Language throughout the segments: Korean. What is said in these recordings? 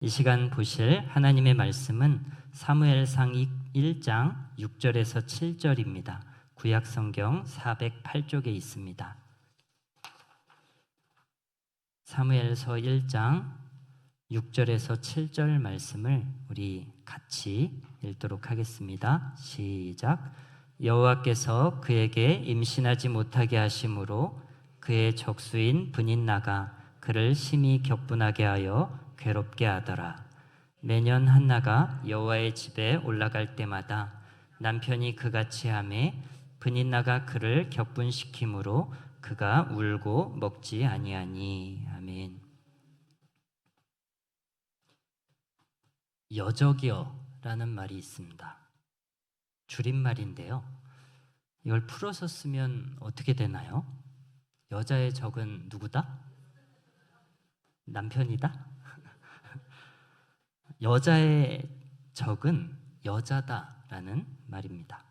이 시간 보실 하나님의 말씀은 사무엘상 1장 6절에서 7절입니다. 구약 성경 408쪽에 있습니다. 사무엘서 1장 6절에서 7절 말씀을 우리 같이 읽도록 하겠습니다. 시작. 여호와께서 그에게 임신하지 못하게 하심으로 그의 적수인 브닛나가 그를 심히 격분하게 하여 괴롭게 하더라. 매년 한나가 여호와의 집에 올라갈 때마다 남편이 그같이 하매 브닛나가 그를 격분시키므로 그가 울고 먹지 아니하니. 아멘. 여적이여라는 말이 있습니다. 줄임말인데요. 이걸 풀어서 쓰면 어떻게 되나요? 여자의 적은 누구다? 남편이다? 여자의 적은 여자다라는 말입니다.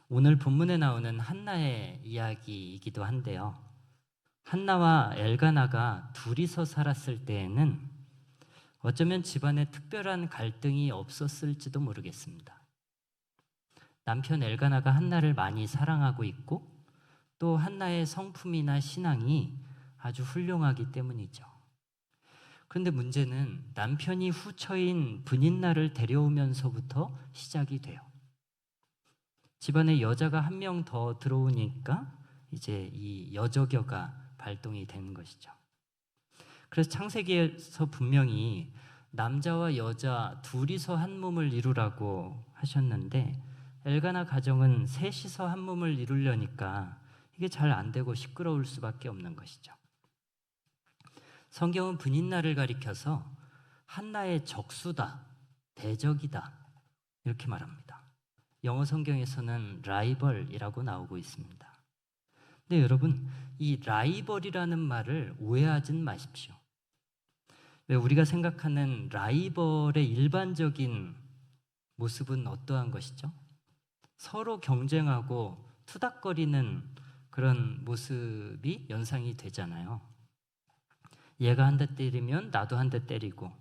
오늘 본문에 나오는 한나의 이야기이기도 한데요. 한나와 엘가나가 둘이서 살았을 때에는 어쩌면 집안에 특별한 갈등이 없었을지도 모르겠습니다. 남편 엘가나가 한나를 많이 사랑하고 있고 또 한나의 성품이나 신앙이 아주 훌륭하기 때문이죠. 그런데 문제는 남편이 후처인 브닛나를 데려오면서부터 시작이 돼요. 집안에 여자가 한 명 더 들어오니까 이제 이 여적여가 발동이 되는 것이죠. 그래서 창세기에서 분명히 남자와 여자 둘이서 한 몸을 이루라고 하셨는데 엘가나 가정은 셋이서 한 몸을 이루려니까 이게 잘 안 되고 시끄러울 수밖에 없는 것이죠. 성경은 브닛나를 가리켜서 한나의 적수다, 대적이다 이렇게 말합니다. 영어 성경에서는 라이벌이라고 나오고 있습니다. 근데 여러분, 이 라이벌이라는 말을 오해하진 마십시오. 왜 우리가 생각하는 라이벌의 일반적인 모습은 어떠한 것이죠? 서로 경쟁하고 투닥거리는 그런 모습이 연상이 되잖아요. 얘가 한 대 때리면 나도 한 대 때리고,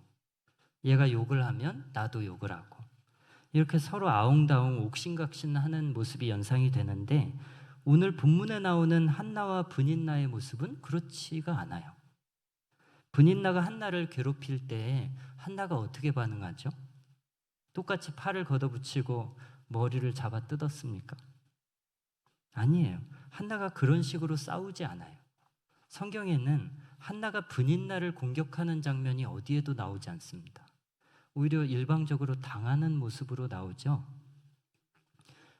얘가 욕을 하면 나도 욕을 하고, 이렇게 서로 아웅다웅 옥신각신하는 모습이 연상이 되는데 오늘 본문에 나오는 한나와 브닛나의 모습은 그렇지가 않아요. 브닛나가 한나를 괴롭힐 때 한나가 어떻게 반응하죠? 똑같이 팔을 걷어붙이고 머리를 잡아 뜯었습니까? 아니에요. 한나가 그런 식으로 싸우지 않아요. 성경에는 한나가 브닛나를 공격하는 장면이 어디에도 나오지 않습니다. 오히려 일방적으로 당하는 모습으로 나오죠.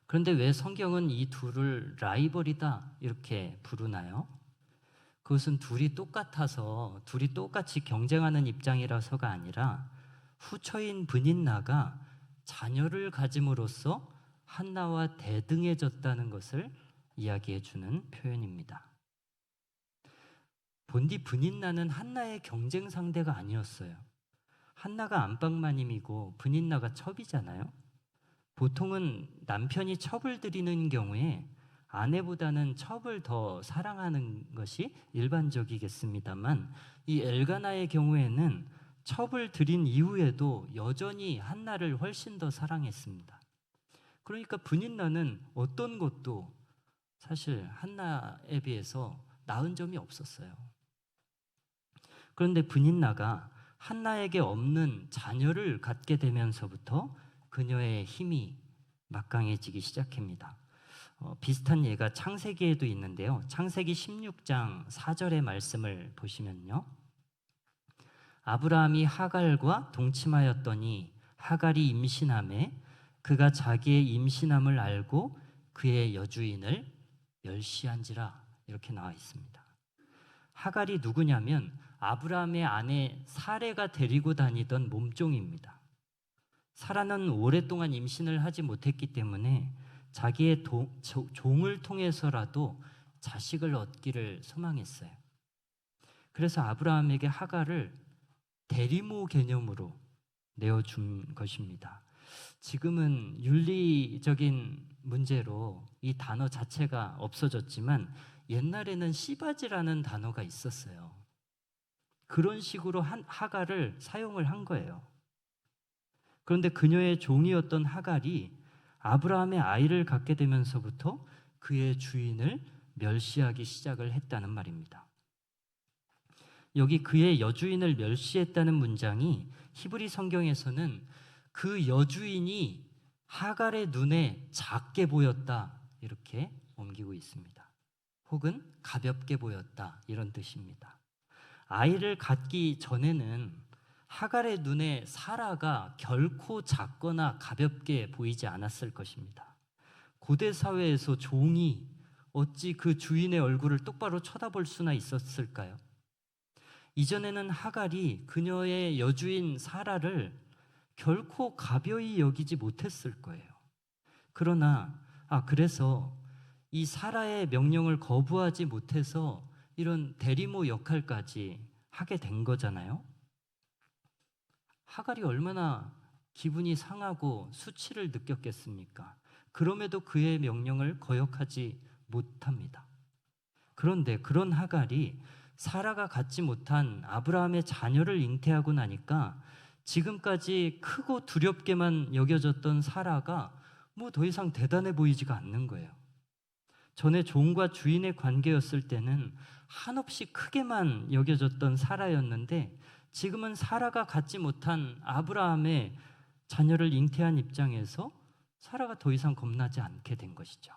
그런데 왜 성경은 이 둘을 라이벌이다 이렇게 부르나요? 그것은 둘이 똑같아서 둘이 똑같이 경쟁하는 입장이라서가 아니라 후처인 브닛나가 자녀를 가짐으로써 한나와 대등해졌다는 것을 이야기해 주는 표현입니다. 본디 브닛나는 한나의 경쟁 상대가 아니었어요. 한나가 안방마님이고 브닛나가 첩이잖아요. 보통은 남편이 첩을 들이는 경우에 아내보다는 첩을 더 사랑하는 것이 일반적이겠습니다만 이 엘가나의 경우에는 첩을 들인 이후에도 여전히 한나를 훨씬 더 사랑했습니다. 그러니까 브닛나는 어떤 것도 사실 한나에 비해서 나은 점이 없었어요. 그런데 브닛나가 한나에게 없는 자녀를 갖게 되면서부터 그녀의 힘이 막강해지기 시작합니다. 비슷한 예가 창세기에도 있는데요. 창세기 16장 4절의 말씀을 보시면요. 아브라함이 하갈과 동침하였더니 하갈이 임신하매 그가 자기의 임신함을 알고 그의 여주인을 멸시한지라 이렇게 나와 있습니다. 하갈이 누구냐면 아브라함의 아내 사레가 데리고 다니던 몸종입니다. 사라는 오랫동안 임신을 하지 못했기 때문에 자기의 종을 통해서라도 자식을 얻기를 소망했어요. 그래서 아브라함에게 하갈을 대리모 개념으로 내어준 것입니다. 지금은 윤리적인 문제로 이 단어 자체가 없어졌지만 옛날에는 씨바지라는 단어가 있었어요. 그런 식으로 하갈을 사용을 한 거예요. 그런데 그녀의 종이었던 하갈이 아브라함의 아이를 갖게 되면서부터 그의 주인을 멸시하기 시작을 했다는 말입니다. 여기 그의 여주인을 멸시했다는 문장이 히브리 성경에서는 그 여주인이 하갈의 눈에 작게 보였다 이렇게 옮기고 있습니다. 혹은 가볍게 보였다 이런 뜻입니다. 아이를 갖기 전에는 하갈의 눈에 사라가 결코 작거나 가볍게 보이지 않았을 것입니다. 고대 사회에서 종이 어찌 그 주인의 얼굴을 똑바로 쳐다볼 수나 있었을까요? 이전에는 하갈이 그녀의 여주인 사라를 결코 가벼이 여기지 못했을 거예요. 그래서 이 사라의 명령을 거부하지 못해서 이런 대리모 역할까지 하게 된 거잖아요. 하갈이 얼마나 기분이 상하고 수치를 느꼈겠습니까? 그럼에도 그의 명령을 거역하지 못합니다. 그런데 그런 하갈이 사라가 갖지 못한 아브라함의 자녀를 잉태하고 나니까 지금까지 크고 두렵게만 여겨졌던 사라가 뭐 더 이상 대단해 보이지가 않는 거예요. 전에 종과 주인의 관계였을 때는 한없이 크게만 여겨졌던 사라였는데 지금은 사라가 갖지 못한 아브라함의 자녀를 잉태한 입장에서 사라가 더 이상 겁나지 않게 된 것이죠.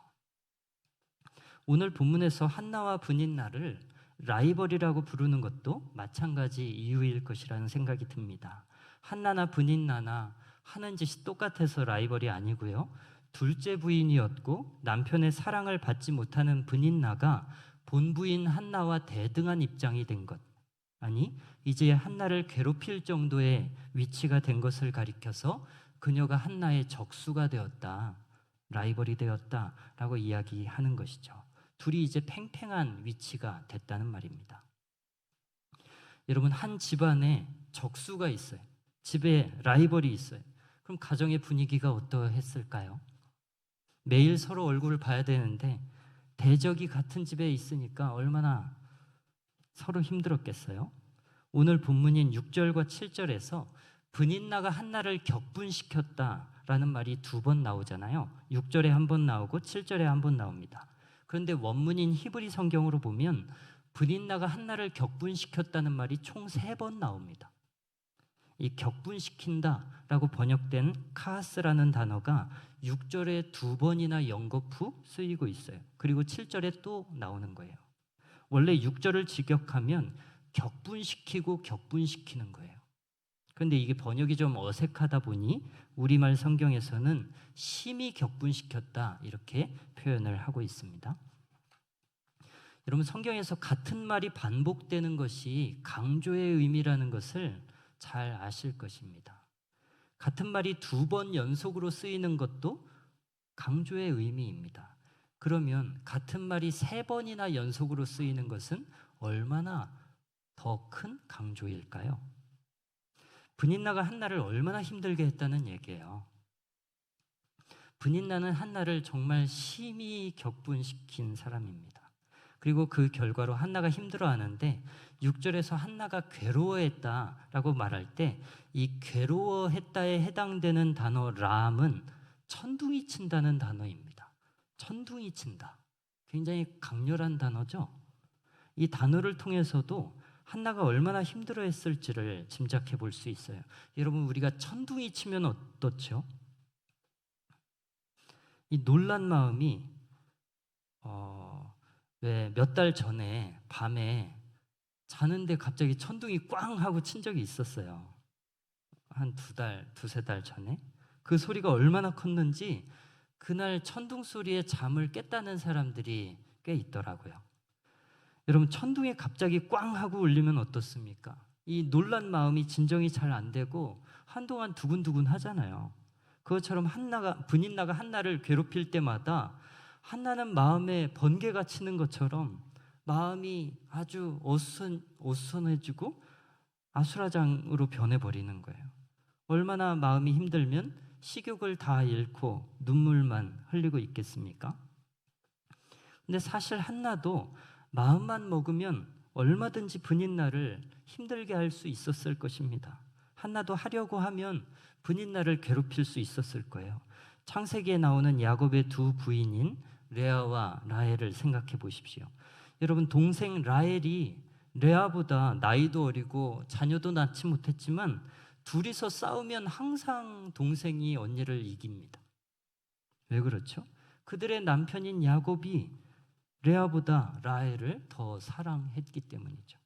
오늘 본문에서 한나와 브닛나를 라이벌이라고 부르는 것도 마찬가지 이유일 것이라는 생각이 듭니다. 한나나 브닛나나 하는 짓이 똑같아서 라이벌이 아니고요. 둘째 부인이었고 남편의 사랑을 받지 못하는 브닛나가 본부인 한나와 대등한 입장이 된 것, 아니 이제 한나를 괴롭힐 정도의 위치가 된 것을 가리켜서 그녀가 한나의 적수가 되었다, 라이벌이 되었다라고 이야기하는 것이죠. 둘이 이제 팽팽한 위치가 됐다는 말입니다. 여러분, 한 집안에 적수가 있어요. 집에 라이벌이 있어요. 그럼 가정의 분위기가 어떠했을까요? 매일 서로 얼굴을 봐야 되는데 대적이 같은 집에 있으니까 얼마나 서로 힘들었겠어요? 오늘 본문인 6절과 7절에서 브닛나가 한나를 격분시켰다라는 말이 2번 나오잖아요. 6절에 한 번 나오고 7절에 한 번 나옵니다. 그런데 원문인 히브리 성경으로 보면 브닛나가 한나를 격분시켰다는 말이 총 3번 나옵니다. 이 격분시킨다라고 번역된 카스라는 단어가 6절에 2번이나 연거푸 쓰이고 있어요. 그리고 7절에 또 나오는 거예요. 원래 6절을 직역하면 격분시키고 격분시키는 거예요. 그런데 이게 번역이 좀 어색하다 보니 우리말 성경에서는 심히 격분시켰다 이렇게 표현을 하고 있습니다. 여러분, 성경에서 같은 말이 반복되는 것이 강조의 의미라는 것을 잘 아실 것입니다. 같은 말이 2번 연속으로 쓰이는 것도 강조의 의미입니다. 그러면 같은 말이 3번이나 연속으로 쓰이는 것은 얼마나 더 큰 강조일까요? 브닛나가 한나를 얼마나 힘들게 했다는 얘기예요. 브닛나는 한나를 정말 심히 격분시킨 사람입니다. 그리고 그 결과로 한나가 힘들어하는데 6절에서 한나가 괴로워했다라고 말할 때 이 괴로워했다에 해당되는 단어 람은 천둥이 친다는 단어입니다. 천둥이 친다. 굉장히 강렬한 단어죠. 이 단어를 통해서도 한나가 얼마나 힘들어했을지를 짐작해 볼 수 있어요. 여러분, 우리가 천둥이 치면 어떻죠? 이 놀란 마음이 왜 몇 달 전에 밤에 자는데 갑자기 천둥이 꽝 하고 친 적이 있었어요. 한 2세 달 전에. 그 소리가 얼마나 컸는지 그날 천둥 소리에 잠을 깼다는 사람들이 꽤 있더라고요. 여러분, 천둥이 갑자기 꽝 하고 울리면 어떻습니까? 이 놀란 마음이 진정이 잘 안 되고 한동안 두근두근 하잖아요. 그것처럼 브닛나가 한나를 괴롭힐 때마다 한나는 마음에 번개가 치는 것처럼 마음이 아주 어수선해지고 아수라장으로 변해버리는 거예요. 얼마나 마음이 힘들면 식욕을 다 잃고 눈물만 흘리고 있겠습니까? 근데 사실 한나도 마음만 먹으면 얼마든지 분인나를 힘들게 할 수 있었을 것입니다. 한나도 하려고 하면 분인나를 괴롭힐 수 있었을 거예요. 창세기에 나오는 야곱의 두 부인인 레아와 라헬을 생각해 보십시오. 여러분, 동생 라헬이 레아보다 나이도 어리고 자녀도 낳지 못했지만 둘이서 싸우면 항상 동생이 언니를 이깁니다. 왜 그렇죠? 그들의 남편인 야곱이 레아보다 라헬을 더 사랑했기 때문이죠.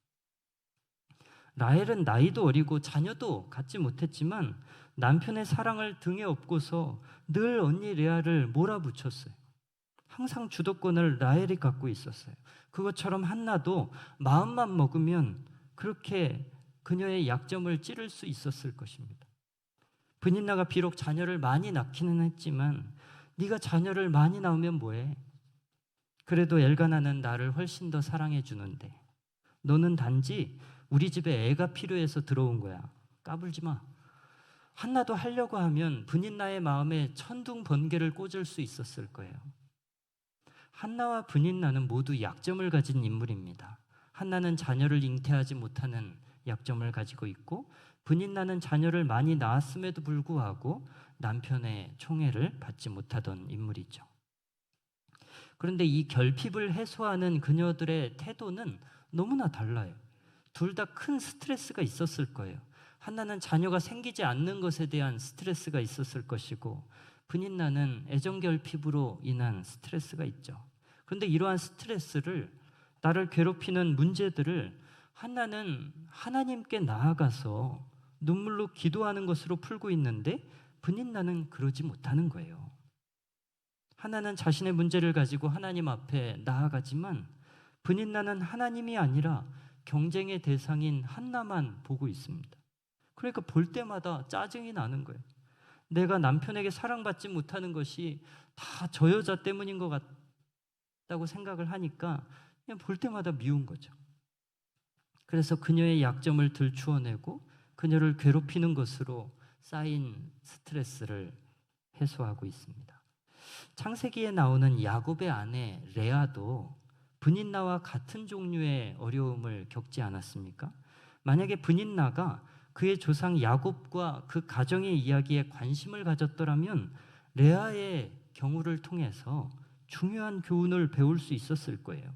라헬은 나이도 어리고 자녀도 갖지 못했지만 남편의 사랑을 등에 업고서 늘 언니 레아를 몰아붙였어요. 항상 주도권을 라헬이 갖고 있었어요. 그것처럼 한나도 마음만 먹으면 그렇게 그녀의 약점을 찌를 수 있었을 것입니다. 분인나가 비록 자녀를 많이 낳기는 했지만 네가 자녀를 많이 낳으면 뭐해? 그래도 엘가나는 나를 훨씬 더 사랑해 주는데 너는 단지 우리 집에 애가 필요해서 들어온 거야. 까불지 마. 한나도 하려고 하면 분인나의 마음에 천둥 번개를 꽂을 수 있었을 거예요. 한나와 분인나는 모두 약점을 가진 인물입니다. 한나는 자녀를 잉태하지 못하는 약점을 가지고 있고 분인나는 자녀를 많이 낳았음에도 불구하고 남편의 총애를 받지 못하던 인물이죠. 그런데 이 결핍을 해소하는 그녀들의 태도는 너무나 달라요. 둘 다 큰 스트레스가 있었을 거예요. 한나는 자녀가 생기지 않는 것에 대한 스트레스가 있었을 것이고 분인나는 애정 결핍으로 인한 스트레스가 있죠. 그런데 이러한 스트레스를, 나를 괴롭히는 문제들을 한나는 하나님께 나아가서 눈물로 기도하는 것으로 풀고 있는데 분인나는 그러지 못하는 거예요. 한나는 자신의 문제를 가지고 하나님 앞에 나아가지만 분인나는 하나님이 아니라 경쟁의 대상인 한나만 보고 있습니다. 그러니까 볼 때마다 짜증이 나는 거예요. 내가 남편에게 사랑받지 못하는 것이 다 저 여자 때문인 것 같다고 생각을 하니까 그냥 볼 때마다 미운 거죠. 그래서 그녀의 약점을 들추어내고 그녀를 괴롭히는 것으로 쌓인 스트레스를 해소하고 있습니다. 창세기에 나오는 야곱의 아내 레아도 분인나와 같은 종류의 어려움을 겪지 않았습니까? 만약에 분인나가 그의 조상 야곱과 그 가정의 이야기에 관심을 가졌더라면 레아의 경우를 통해서 중요한 교훈을 배울 수 있었을 거예요.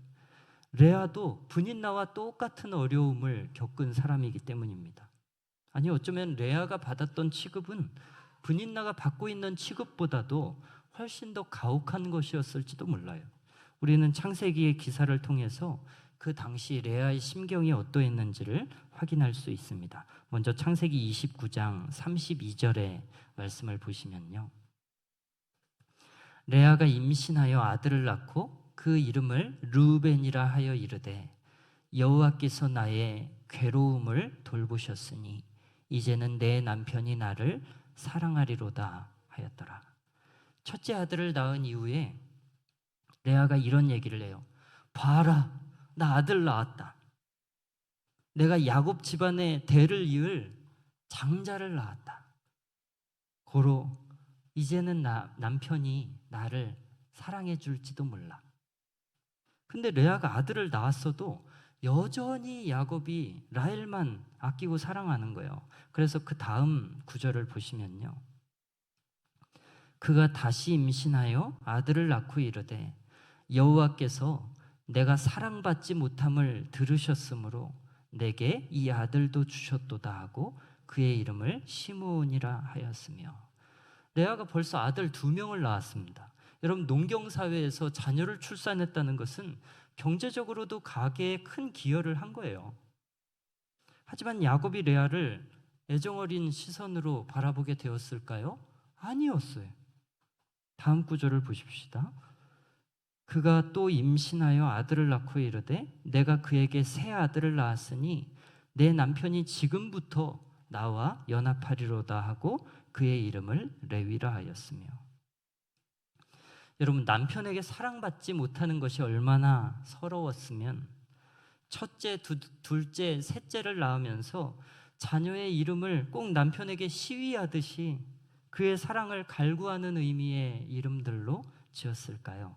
레아도 분인나와 똑같은 어려움을 겪은 사람이기 때문입니다. 아니, 어쩌면 레아가 받았던 취급은 분인나가 받고 있는 취급보다도 훨씬 더 가혹한 것이었을지도 몰라요. 우리는 창세기의 기사를 통해서 그 당시 레아의 심경이 어떠했는지를 확인할 수 있습니다. 먼저 창세기 29장 32절의 말씀을 보시면요. 레아가 임신하여 아들을 낳고 그 이름을 르우벤이라 하여 이르되 여호와께서 나의 괴로움을 돌보셨으니 이제는 내 남편이 나를 사랑하리로다 하였더라. 첫째 아들을 낳은 이후에 레아가 이런 얘기를 해요. 봐라, 나 아들 낳았다. 내가 야곱 집안의 대를 이을 장자를 낳았다. 고로 이제는 남편이 나를 사랑해 줄지도 몰라. 근데 레아가 아들을 낳았어도 여전히 야곱이 라헬만 아끼고 사랑하는 거예요. 그래서 그 다음 구절을 보시면요. 그가 다시 임신하여 아들을 낳고 이르되 여호와께서 내가 사랑받지 못함을 들으셨으므로 내게 이 아들도 주셨도다 하고 그의 이름을 시므온이라 하였으며. 레아가 벌써 아들 2명을 낳았습니다. 여러분, 농경사회에서 자녀를 출산했다는 것은 경제적으로도 가계에 큰 기여를 한 거예요. 하지만 야곱이 레아를 애정어린 시선으로 바라보게 되었을까요? 아니었어요. 다음 구절을 보십시다. 그가 또 임신하여 아들을 낳고 이르되 내가 그에게 새 아들을 낳았으니 내 남편이 지금부터 나와 연합하리로다 하고 그의 이름을 레위라 하였으며. 여러분, 남편에게 사랑받지 못하는 것이 얼마나 서러웠으면 첫째, 둘째, 셋째를 낳으면서 자녀의 이름을 꼭 남편에게 시위하듯이 그의 사랑을 갈구하는 의미의 이름들로 지었을까요?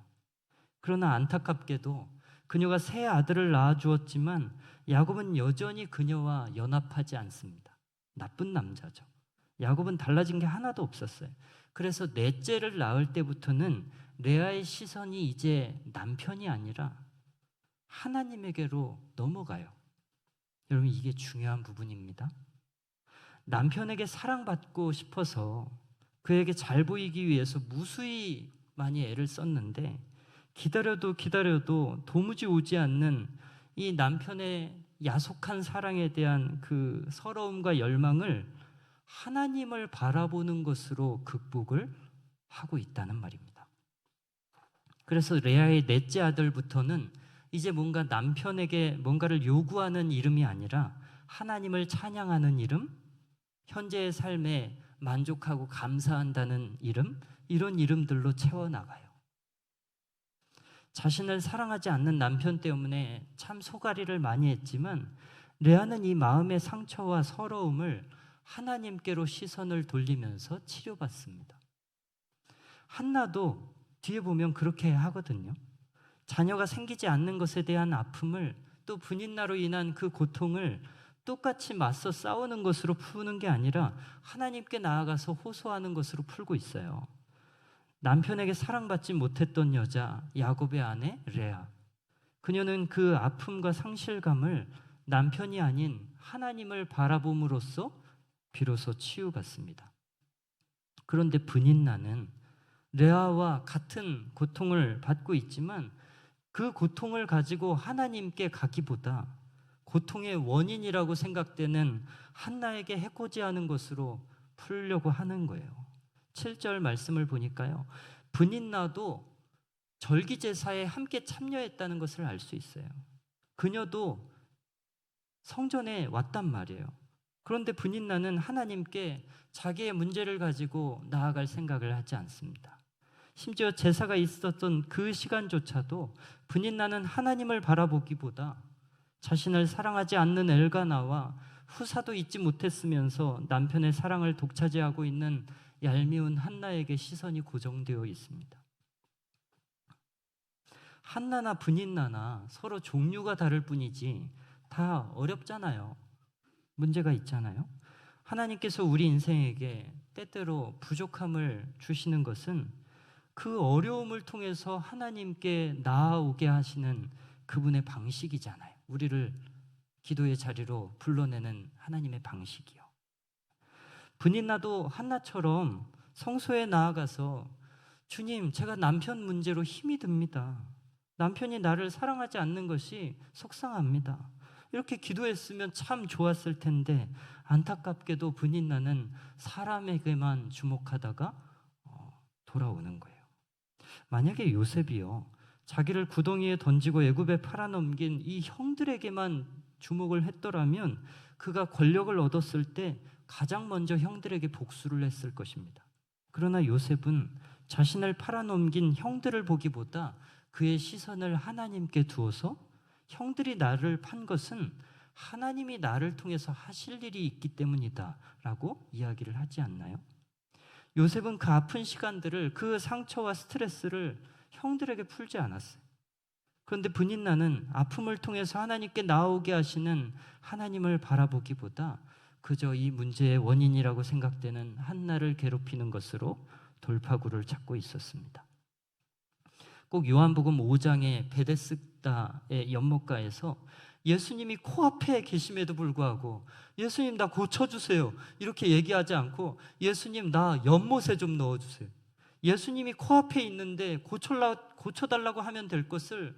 그러나 안타깝게도 그녀가 세 아들을 낳아 주었지만 야곱은 여전히 그녀와 연합하지 않습니다. 나쁜 남자죠. 야곱은 달라진 게 하나도 없었어요. 그래서 넷째를 낳을 때부터는 레아의 시선이 이제 남편이 아니라 하나님에게로 넘어가요. 여러분, 이게 중요한 부분입니다. 남편에게 사랑받고 싶어서 그에게 잘 보이기 위해서 무수히 많이 애를 썼는데 기다려도 도무지 오지 않는 이 남편의 야속한 사랑에 대한 그 서러움과 열망을 하나님을 바라보는 것으로 극복을 하고 있다는 말입니다. 그래서 레아의 넷째 아들부터는 이제 뭔가 남편에게 뭔가를 요구하는 이름이 아니라 하나님을 찬양하는 이름, 현재의 삶에 만족하고 감사한다는 이름, 이런 이름들로 채워나가요. 자신을 사랑하지 않는 남편 때문에 참 소가리를 많이 했지만 레아는 이 마음의 상처와 서러움을 하나님께로 시선을 돌리면서 치료받습니다. 한나도 뒤에 보면 그렇게 하거든요. 자녀가 생기지 않는 것에 대한 아픔을, 또 분인나로 인한 그 고통을 똑같이 맞서 싸우는 것으로 푸는 게 아니라 하나님께 나아가서 호소하는 것으로 풀고 있어요. 남편에게 사랑받지 못했던 여자 야곱의 아내 레아, 그녀는 그 아픔과 상실감을 남편이 아닌 하나님을 바라봄으로써 비로소 치유받습니다. 그런데 분인나는 레아와 같은 고통을 받고 있지만 그 고통을 가지고 하나님께 가기보다 고통의 원인이라고 생각되는 한나에게 해코지하는 것으로 풀려고 하는 거예요. 7절 말씀을 보니까요, 분인나도 절기제사에 함께 참여했다는 것을 알 수 있어요. 그녀도 성전에 왔단 말이에요. 그런데 분인나는 하나님께 자기의 문제를 가지고 나아갈 생각을 하지 않습니다. 심지어 제사가 있었던 그 시간조차도 분인나는 하나님을 바라보기보다 자신을 사랑하지 않는 엘가나와 후사도 잊지 못했으면서 남편의 사랑을 독차지하고 있는 얄미운 한나에게 시선이 고정되어 있습니다. 한나나 분인나나 서로 종류가 다를 뿐이지 다 어렵잖아요. 문제가 있잖아요. 하나님께서 우리 인생에게 때때로 부족함을 주시는 것은 그 어려움을 통해서 하나님께 나아오게 하시는 그분의 방식이잖아요. 우리를 기도의 자리로 불러내는 하나님의 방식이요. 분인나도 한나처럼 성소에 나아가서 주님, 제가 남편 문제로 힘이 듭니다. 남편이 나를 사랑하지 않는 것이 속상합니다. 이렇게 기도했으면 참 좋았을 텐데 안타깝게도 분인나는 사람에게만 주목하다가 돌아오는 거예요. 만약에 요셉이요, 자기를 구덩이에 던지고 애굽에 팔아넘긴 이 형들에게만 주목을 했더라면 그가 권력을 얻었을 때 가장 먼저 형들에게 복수를 했을 것입니다. 그러나 요셉은 자신을 팔아넘긴 형들을 보기보다 그의 시선을 하나님께 두어서 형들이 나를 판 것은 하나님이 나를 통해서 하실 일이 있기 때문이다 라고 이야기를 하지 않나요? 요셉은 그 아픈 시간들을, 그 상처와 스트레스를 형들에게 풀지 않았어요. 그런데 분인나는 아픔을 통해서 하나님께 나오게 하시는 하나님을 바라보기보다 그저 이 문제의 원인이라고 생각되는 한나를 괴롭히는 것으로 돌파구를 찾고 있었습니다. 꼭 요한복음 5장의 베데스다의 연못가에서 예수님이 코앞에 계심에도 불구하고 예수님 나 고쳐주세요 이렇게 얘기하지 않고 예수님 나 연못에 좀 넣어주세요. 예수님이 코앞에 있는데 고쳐달라고 하면 될 것을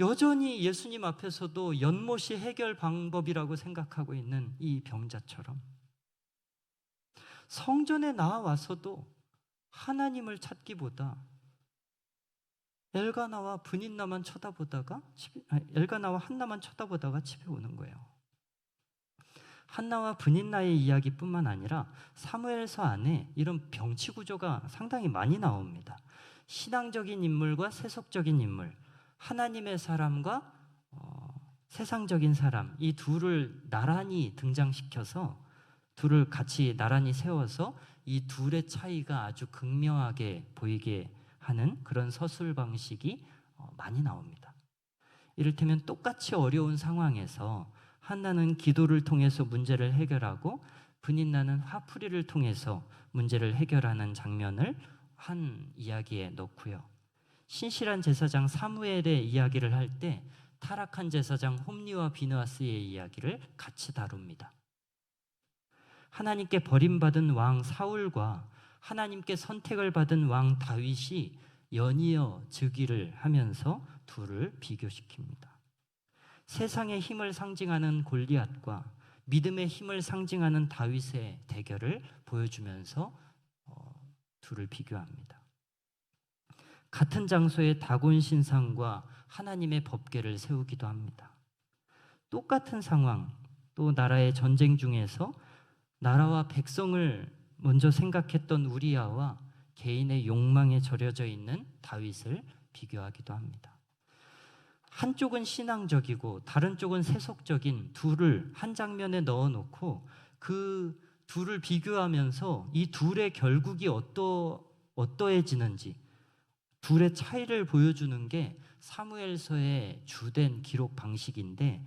여전히 예수님 앞에서도 연못이 해결 방법이라고 생각하고 있는 이 병자처럼 성전에 나와서도 하나님을 찾기보다 엘가나와 한나만 쳐다보다가 집에 오는 거예요. 한나와 분인나의 이야기뿐만 아니라 사무엘서 안에 이런 병치 구조가 상당히 많이 나옵니다. 신앙적인 인물과 세속적인 인물, 하나님의 사람과 세상적인 사람, 이 둘을 나란히 등장시켜서 둘을 같이 나란히 세워서 이 둘의 차이가 아주 극명하게 보이게 하는 그런 서술 방식이 많이 나옵니다. 이를테면 똑같이 어려운 상황에서 한나는 기도를 통해서 문제를 해결하고 브닌나는 화풀이를 통해서 문제를 해결하는 장면을 한 이야기에 넣고요. 신실한 제사장 사무엘의 이야기를 할 때 타락한 제사장 홈리와 비느하스의 이야기를 같이 다룹니다. 하나님께 버림받은 왕 사울과 하나님께 선택을 받은 왕 다윗이 연이어 즉위를 하면서 둘을 비교시킵니다. 세상의 힘을 상징하는 골리앗과 믿음의 힘을 상징하는 다윗의 대결을 보여주면서 둘을 비교합니다. 같은 장소에 다곤 신상과 하나님의 법궤를 세우기도 합니다. 똑같은 상황, 또 나라의 전쟁 중에서 나라와 백성을 먼저 생각했던 우리야와 개인의 욕망에 절여져 있는 다윗을 비교하기도 합니다. 한쪽은 신앙적이고 다른 쪽은 세속적인 둘을 한 장면에 넣어놓고 그 둘을 비교하면서 이 둘의 결국이 어떠해지는지 둘의 차이를 보여주는 게 사무엘서의 주된 기록 방식인데,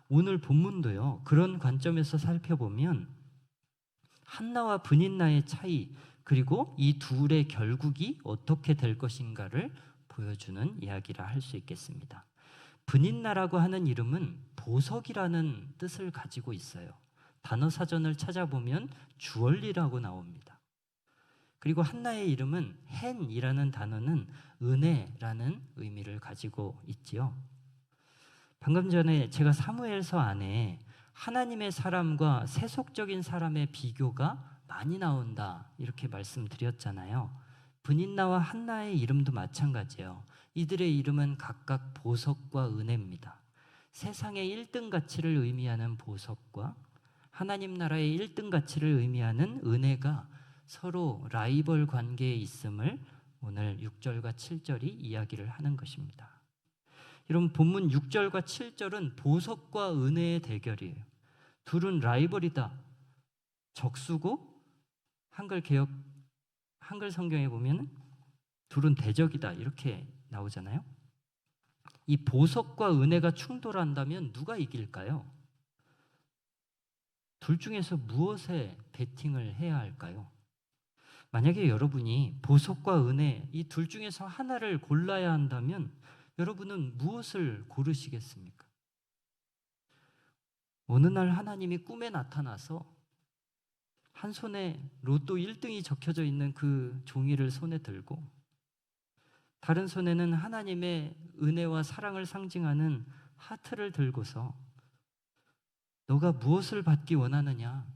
오늘 본문도요 그런 관점에서 살펴보면 한나와 브닌나의 차이, 그리고 이 둘의 결국이 어떻게 될 것인가를 보여주는 이야기라 할 수 있겠습니다. 브닌나라고 하는 이름은 보석이라는 뜻을 가지고 있어요. 단어 사전을 찾아보면 주얼리라고 나옵니다. 그리고 한나의 이름은 헨이라는 단어는 은혜라는 의미를 가지고 있지요. 방금 전에 제가 사무엘서 안에 하나님의 사람과 세속적인 사람의 비교가 많이 나온다 이렇게 말씀드렸잖아요. 브닌나와 한나의 이름도 마찬가지예요. 이들의 이름은 각각 보석과 은혜입니다. 세상의 1등 가치를 의미하는 보석과 하나님 나라의 1등 가치를 의미하는 은혜가 서로 라이벌 관계에 있음을 오늘 6절과 7절이 이야기를 하는 것입니다. 여러분, 본문 6절과 7절은 보석과 은혜의 대결이에요. 둘은 라이벌이다, 적수고, 한글 성경에 보면 둘은 대적이다 이렇게 나오잖아요. 이 보석과 은혜가 충돌한다면 누가 이길까요? 둘 중에서 무엇에 베팅을 해야 할까요? 만약에 여러분이 보석과 은혜 이 둘 중에서 하나를 골라야 한다면 여러분은 무엇을 고르시겠습니까? 어느 날 하나님이 꿈에 나타나서 한 손에 로또 1등이 적혀져 있는 그 종이를 손에 들고 다른 손에는 하나님의 은혜와 사랑을 상징하는 하트를 들고서 너가 무엇을 받기 원하느냐?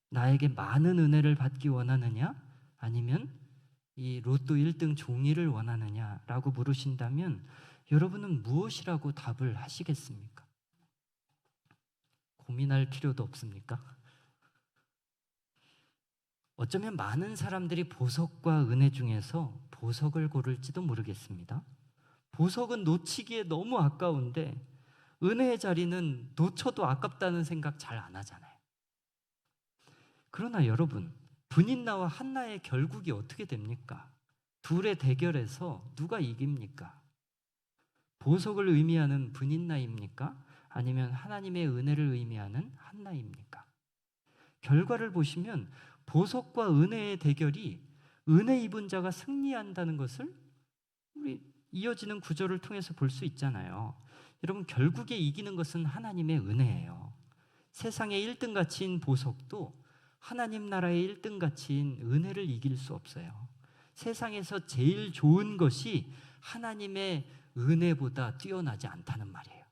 나에게 많은 은혜를 받기 원하느냐? 아니면 이 로또 1등 종이를 원하느냐라고 물으신다면 여러분은 무엇이라고 답을 하시겠습니까? 고민할 필요도 없습니까? 어쩌면 많은 사람들이 보석과 은혜 중에서 보석을 고를지도 모르겠습니다. 보석은 놓치기에 너무 아까운데 은혜의 자리는 놓쳐도 아깝다는 생각 잘 안 하잖아요. 그러나 여러분, 브닌나와 한나의 결국이 어떻게 됩니까? 둘의 대결에서 누가 이깁니까? 보석을 의미하는 브닌나입니까? 아니면 하나님의 은혜를 의미하는 한나입니까? 결과를 보시면 보석과 은혜의 대결이 은혜 입은 자가 승리한다는 것을 우리 이어지는 구절을 통해서 볼 수 있잖아요. 여러분, 결국에 이기는 것은 하나님의 은혜예요. 세상의 1등 가치인 보석도 하나님 나라의 1등 가치인 은혜를 이길 수 없어요. 세상에서 제일 좋은 것이 하나님의 은혜보다 뛰어나지 않다는 말이에요.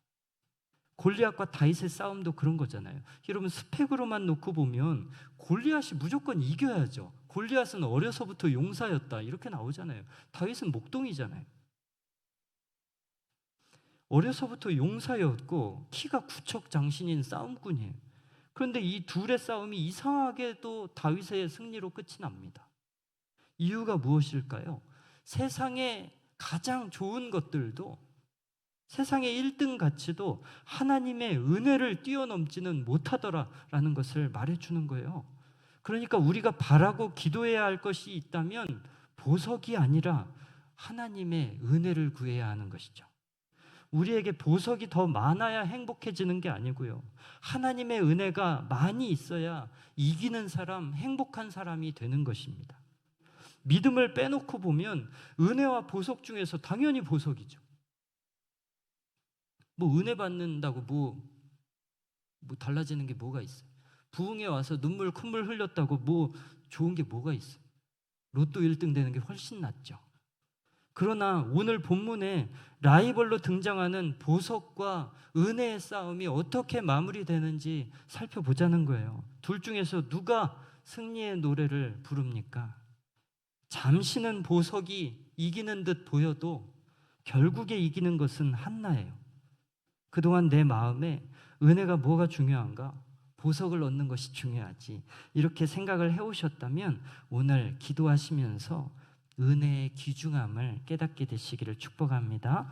골리앗과 다윗의 싸움도 그런 거잖아요. 여러분, 스펙으로만 놓고 보면 골리앗이 무조건 이겨야죠. 골리앗은 어려서부터 용사였다 이렇게 나오잖아요. 다윗은 목동이잖아요. 어려서부터 용사였고 키가 구척장신인 싸움꾼이에요. 그런데 이 둘의 싸움이 이상하게도 다윗의 승리로 끝이 납니다. 이유가 무엇일까요? 세상의 가장 좋은 것들도, 세상의 1등 가치도 하나님의 은혜를 뛰어넘지는 못하더라라는 것을 말해주는 거예요. 그러니까 우리가 바라고 기도해야 할 것이 있다면 보석이 아니라 하나님의 은혜를 구해야 하는 것이죠. 우리에게 보석이 더 많아야 행복해지는 게 아니고요. 하나님의 은혜가 많이 있어야 이기는 사람, 행복한 사람이 되는 것입니다. 믿음을 빼놓고 보면 은혜와 보석 중에서 당연히 보석이죠. 뭐 은혜 받는다고 뭐 달라지는 게 뭐가 있어요? 부흥에 와서 콧물 흘렸다고 뭐 좋은 게 뭐가 있어요? 로또 1등 되는 게 훨씬 낫죠. 그러나 오늘 본문에 라이벌로 등장하는 보석과 은혜의 싸움이 어떻게 마무리되는지 살펴보자는 거예요. 둘 중에서 누가 승리의 노래를 부릅니까? 잠시는 보석이 이기는 듯 보여도 결국에 이기는 것은 한나예요. 그동안 내 마음에 은혜가 뭐가 중요한가? 보석을 얻는 것이 중요하지. 이렇게 생각을 해오셨다면 오늘 기도하시면서 은혜의 귀중함을 깨닫게 되시기를 축복합니다.